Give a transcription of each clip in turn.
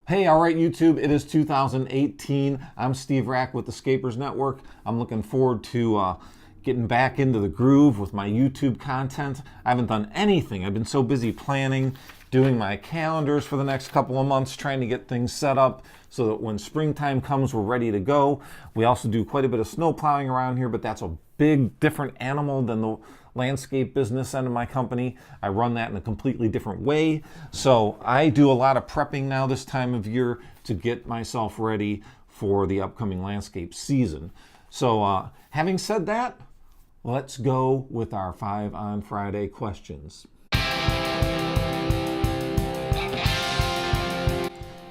Hey, all right, YouTube, it is 2018. I'm Steve Rack with the Scapers Network. I'm looking forward to getting back into the groove with my YouTube content. I haven't done anything. I've been so busy planning, doing my calendars for the next couple of months, trying to get things set up so that when springtime comes, we're ready to go. We also do quite a bit of snow plowing around here, but that's a big, different animal than the landscape business end of my company. I run that in a completely different way. So I do a lot of prepping now this time of year to get myself ready for the upcoming landscape season. So having said that, let's go with our 5 on Friday questions.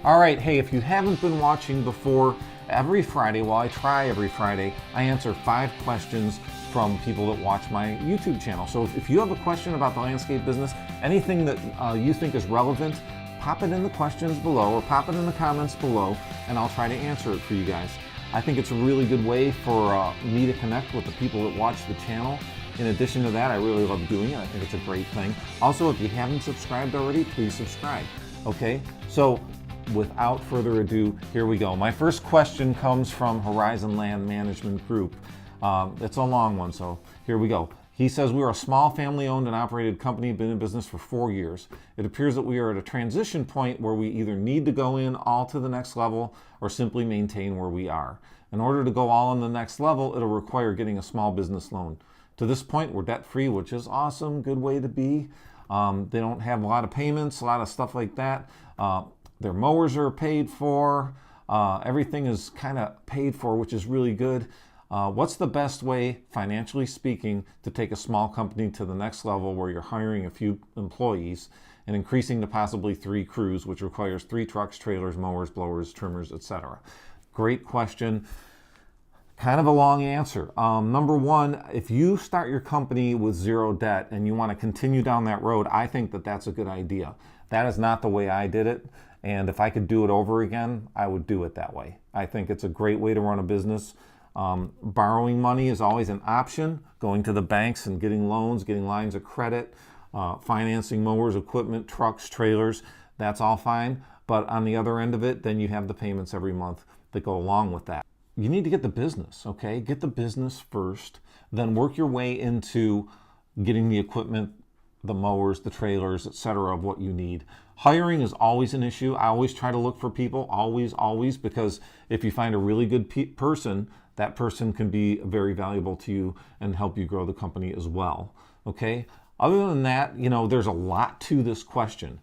All right, hey, if you haven't been watching before, every Friday, well, I try every Friday, I answer 5 questions from people that watch my YouTube channel. So if you have a question about the landscape business, anything that you think is relevant, pop it in the questions below or pop it in the comments below, and I'll try to answer it for you guys. I think it's a really good way for me to connect with the people that watch the channel. In addition to that, I really love doing it. I think it's a great thing. Also, if you haven't subscribed already, please subscribe. Okay, so without further ado, here we go. My first question comes from Horizon Land Management Group. It's a long one, so here we go. He says, we are a small family-owned and operated company, been in business for 4 years. It appears that we are at a transition point where we either need to go in all to the next level or simply maintain where we are. In order to go all on the next level, it'll require getting a small business loan. To this point, we're debt-free, which is awesome, good way to be. They don't have a lot of payments, a lot of stuff like that. Their mowers are paid for. Everything is kind of paid for, which is really good. What's the best way, financially speaking, to take a small company to the next level where you're hiring a few employees and increasing to possibly 3 crews, which requires 3 trucks, trailers, mowers, blowers, trimmers, etc.? Great question. Kind of a long answer. Number one, if you start your company with 0 debt and you want to continue down that road, I think that that's a good idea. That is not the way I did it. And if I could do it over again, I would do it that way. I think it's a great way to run a business. Borrowing money is always an option. Going to the banks and getting loans, getting lines of credit, financing mowers, equipment, trucks, trailers, that's all fine. But on the other end of it, then you have the payments every month that go along with that. You need to get the business, okay? Get the business first, then work your way into getting the equipment, the mowers, the trailers, etc. of what you need. Hiring is always an issue. I always try to look for people, always, because if you find a really good person, that person can be very valuable to you and help you grow the company as well, okay? Other than that, you know, there's a lot to this question.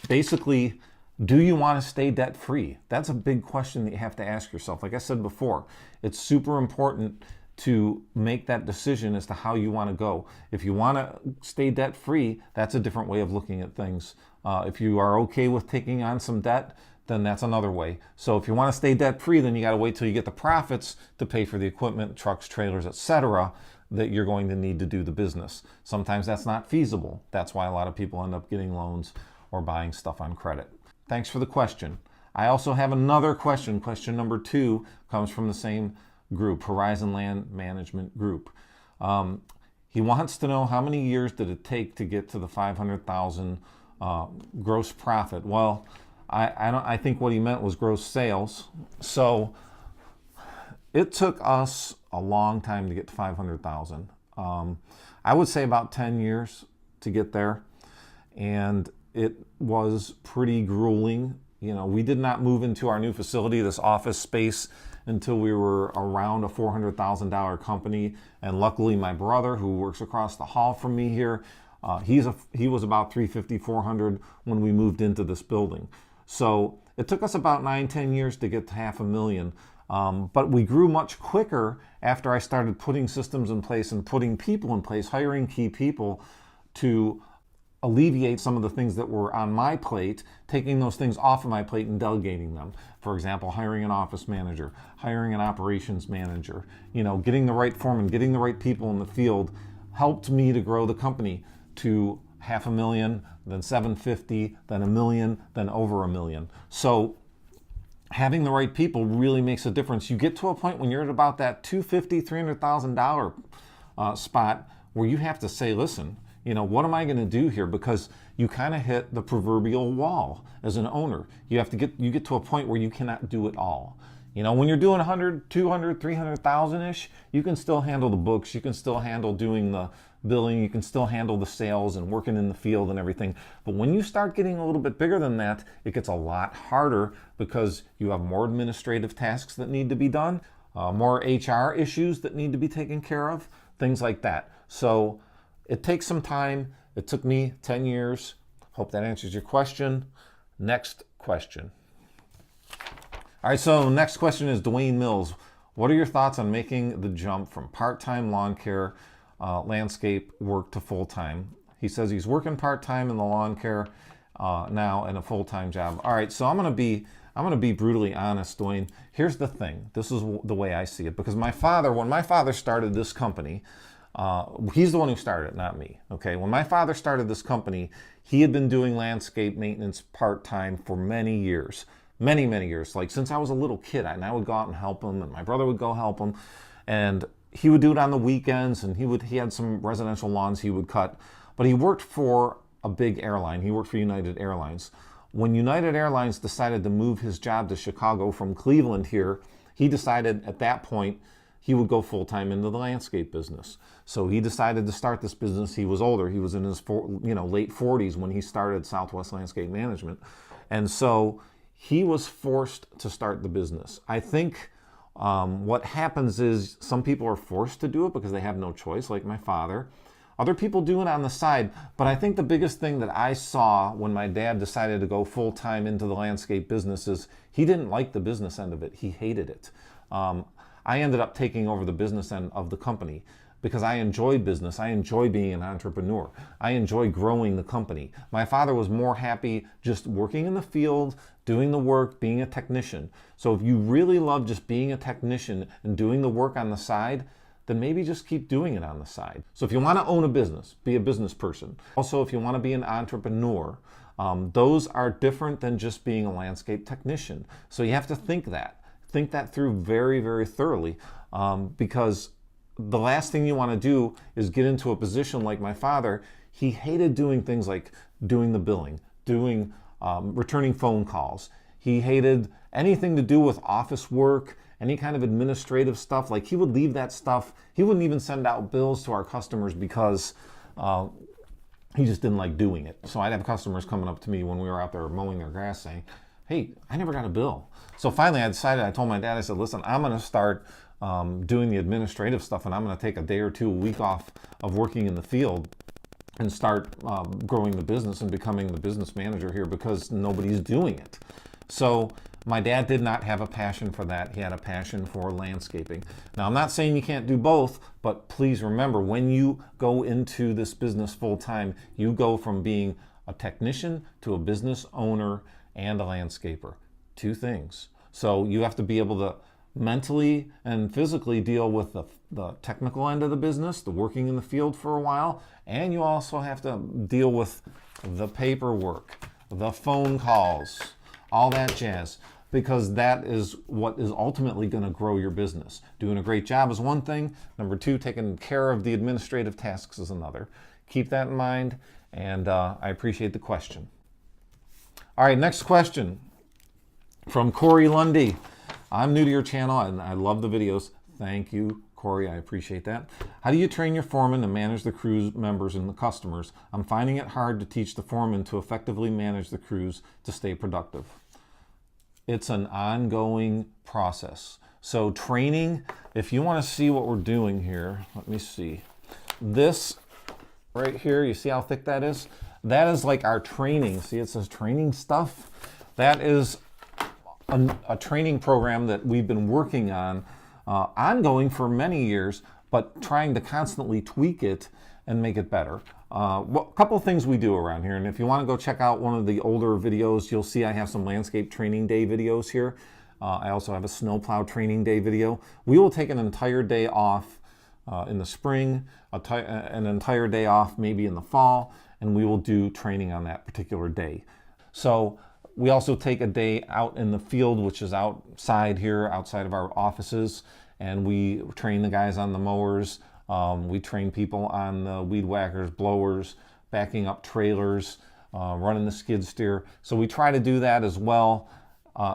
Basically, do you want to stay debt-free? That's a big question that you have to ask yourself. Like I said before, it's super important to make that decision as to how you want to go. If you want to stay debt-free, that's a different way of looking at things. If you are okay with taking on some debt, then that's another way. So if you want to stay debt-free, then you got to wait till you get the profits to pay for the equipment, trucks, trailers, etc. that you're going to need to do the business. Sometimes that's not feasible. That's why a lot of people end up getting loans or buying stuff on credit. Thanks for the question. I also have another question. Question number 2 comes from the same group, Horizon Land Management Group. He wants to know how many years did it take to get to the 500,000 gross profit. Well, I think what he meant was gross sales. So it took us a long time to get to 500,000. I would say about 10 years to get there, and it was pretty grueling. You know, we did not move into our new facility, this office space, until we were around a $400,000 company. And luckily my brother, who works across the hall from me here, he was about 350, 400 when we moved into this building. So it took us about 9-10 years to get to $500,000. But we grew much quicker after I started putting systems in place and putting people in place, hiring key people to alleviate some of the things that were on my plate, taking those things off of my plate and delegating them. For example, hiring an office manager, hiring an operations manager, you know, getting the right foreman, getting the right people in the field helped me to grow the company to $500,000, then $750,000, then $1 million, then over $1 million. So having the right people really makes a difference. You get to a point when you're at about that $250,000, $300,000 spot where you have to say, listen, you know, what am I going to do here? Because you kind of hit the proverbial wall as an owner. You get to a point where you cannot do it all. You know, when you're doing 100, 200, 300,000-ish, you can still handle the books, you can still handle doing the billing, you can still handle the sales and working in the field and everything. But when you start getting a little bit bigger than that, it gets a lot harder because you have more administrative tasks that need to be done, more HR issues that need to be taken care of, things like that. So it takes some time. It took me 10 years. Hope that answers your question. Next question. All right, so next question is Dwayne Mills. What are your thoughts on making the jump from part-time lawn care, landscape work to full-time? He says he's working part-time in the lawn care now and a full-time job. All right, so I'm gonna be brutally honest, Dwayne. Here's the thing. This is the way I see it, because when my father started this company, he's the one who started it, not me. Okay, when my father started this company, he had been doing landscape maintenance part-time for many years. Many, many years, like since I was a little kid, and I would go out and help him, and my brother would go help him, and he would do it on the weekends, and he had some residential lawns he would cut, but he worked for a big airline. He worked for United Airlines. When United Airlines decided to move his job to Chicago from Cleveland here, he decided at that point he would go full-time into the landscape business. So he decided to start this business. He was older. He was in his late 40s when he started Southwest Landscape Management, and so he was forced to start the business. I think what happens is some people are forced to do it because they have no choice, like my father. Other people do it on the side, but I think the biggest thing that I saw when my dad decided to go full-time into the landscape business is he didn't like the business end of it. He hated it. I ended up taking over the business end of the company because I enjoy business. I enjoy being an entrepreneur. I enjoy growing the company. My father was more happy just working in the field, doing the work, being a technician. So if you really love just being a technician and doing the work on the side, then maybe just keep doing it on the side. So if you want to own a business, be a business person. Also, if you want to be an entrepreneur, those are different than just being a landscape technician. So you have to think that through very, very thoroughly, because the last thing you want to do is get into a position like my father. He hated doing things like doing the billing, returning phone calls. He hated anything to do with office work, any kind of administrative stuff. Like he would leave that stuff. He wouldn't even send out bills to our customers because he just didn't like doing it. So I'd have customers coming up to me when we were out there mowing their grass saying, hey, I never got a bill. So finally I told my dad, I said, listen, I'm going to start doing the administrative stuff, and I'm going to take a day or two, a week off of working in the field and start growing the business and becoming the business manager here because nobody's doing it. So my dad did not have a passion for that. He had a passion for landscaping. Now, I'm not saying you can't do both, but please remember, when you go into this business full time, you go from being a technician to a business owner and a landscaper. Two things. So you have to be able to mentally and physically deal with the technical end of the business, the working in the field for a while, and you also have to deal with the paperwork, the phone calls, all that jazz, because that is what is ultimately going to grow your business. Doing a great job is one thing. Number two, taking care of the administrative tasks is another. Keep that in mind, and I appreciate the question. All right, next question from Corey Lundy. I'm new to your channel and I love the videos. Thank you, Corey. I appreciate that. How do you train your foreman to manage the crews members and the customers? I'm finding it hard to teach the foreman to effectively manage the crews to stay productive. It's an ongoing process. So training, if you want to see what we're doing here, let me see. This right here, you see how thick that is? That is like our training. See, it says training stuff. That is a training program that we've been working on ongoing for many years, but trying to constantly tweak it and make it better. A couple of things we do around here, and if you want to go check out one of the older videos, you'll see I have some landscape training day videos here. I also have a snowplow training day video. We will take an entire day off in the spring, an entire day off maybe in the fall, and we will do training on that particular day. So we also take a day out in the field, which is outside here, outside of our offices, and we train the guys on the mowers. We train people on the weed whackers, blowers, backing up trailers, running the skid steer. So we try to do that as well.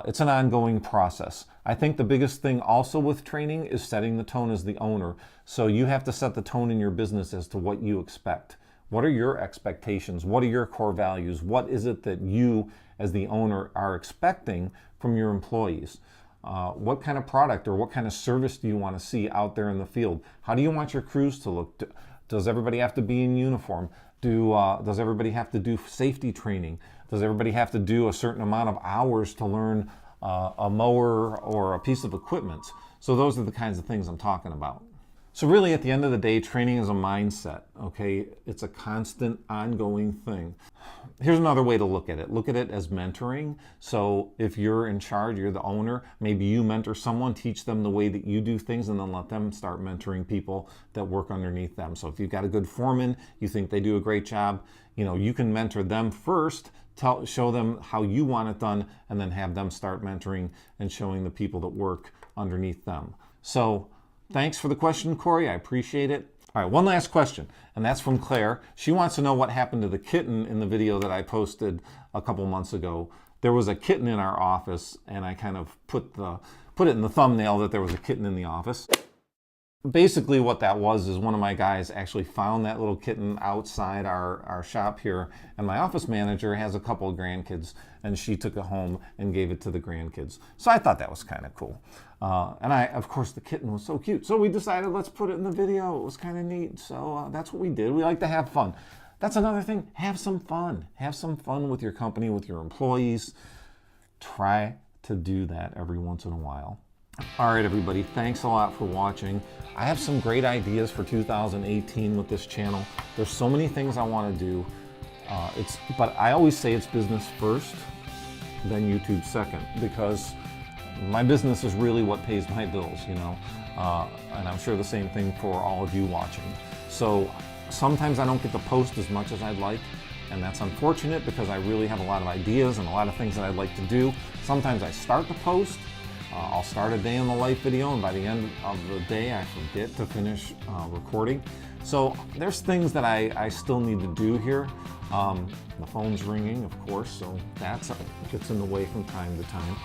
It's an ongoing process. I think the biggest thing also with training is setting the tone as the owner. So you have to set the tone in your business as to what you expect. What are your expectations? What are your core values? What is it that you as the owner are expecting from your employees? What kind of product or what kind of service do you want to see out there in the field? How do you want your crews to look? Does everybody have to be in uniform? Does everybody have to do safety training? Does everybody have to do a certain amount of hours to learn a mower or a piece of equipment? So those are the kinds of things I'm talking about. So really, at the end of the day, training is a mindset, okay? It's a constant, ongoing thing. Here's another way to look at it. Look at it as mentoring. So if you're in charge, you're the owner, maybe you mentor someone, teach them the way that you do things, and then let them start mentoring people that work underneath them. So if you've got a good foreman, you think they do a great job, you can mentor them first, show them how you want it done, and then have them start mentoring and showing the people that work underneath them. So thanks for the question, Corey. I appreciate it. All right, one last question, and that's from Claire. She wants to know what happened to the kitten in the video that I posted a couple months ago. There was a kitten in our office, and I kind of put it in the thumbnail that there was a kitten in the office. Basically what that was is one of my guys actually found that little kitten outside our shop here, and my office manager has a couple of grandkids, and she took it home and gave it to the grandkids. So I thought that was kind of cool. And of course, the kitten was so cute. So we decided, let's put it in the video. It was kind of neat. So that's what we did. We like to have fun. That's another thing. Have some fun. Have some fun with your company, with your employees. Try to do that every once in a while. All right, everybody, thanks a lot for watching. I have some great ideas for 2018 with this channel. There's so many things I want to do. But I always say it's business first, then YouTube second, because my business is really what pays my bills, and I'm sure the same thing for all of you watching. So sometimes I don't get to post as much as I'd like, and that's unfortunate because I really have a lot of ideas and a lot of things that I'd like to do. Sometimes I start to post. I'll start a day in the life video, and by the end of the day I forget to finish recording. So there's things that I still need to do here. The phone's ringing, of course, so that gets in the way from time to time.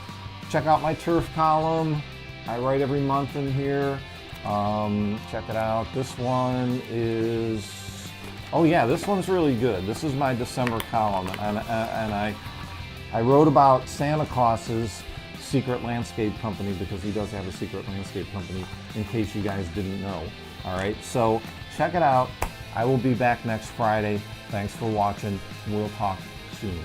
Check out my turf column. I write every month in here. Check it out. This one is, oh yeah, this one's really good. This is my December column, and I wrote about Santa Claus's secret landscape company, because he does have a secret landscape company, in case you guys didn't know. All right, so check it out. I will be back next Friday. Thanks for watching. We'll talk soon.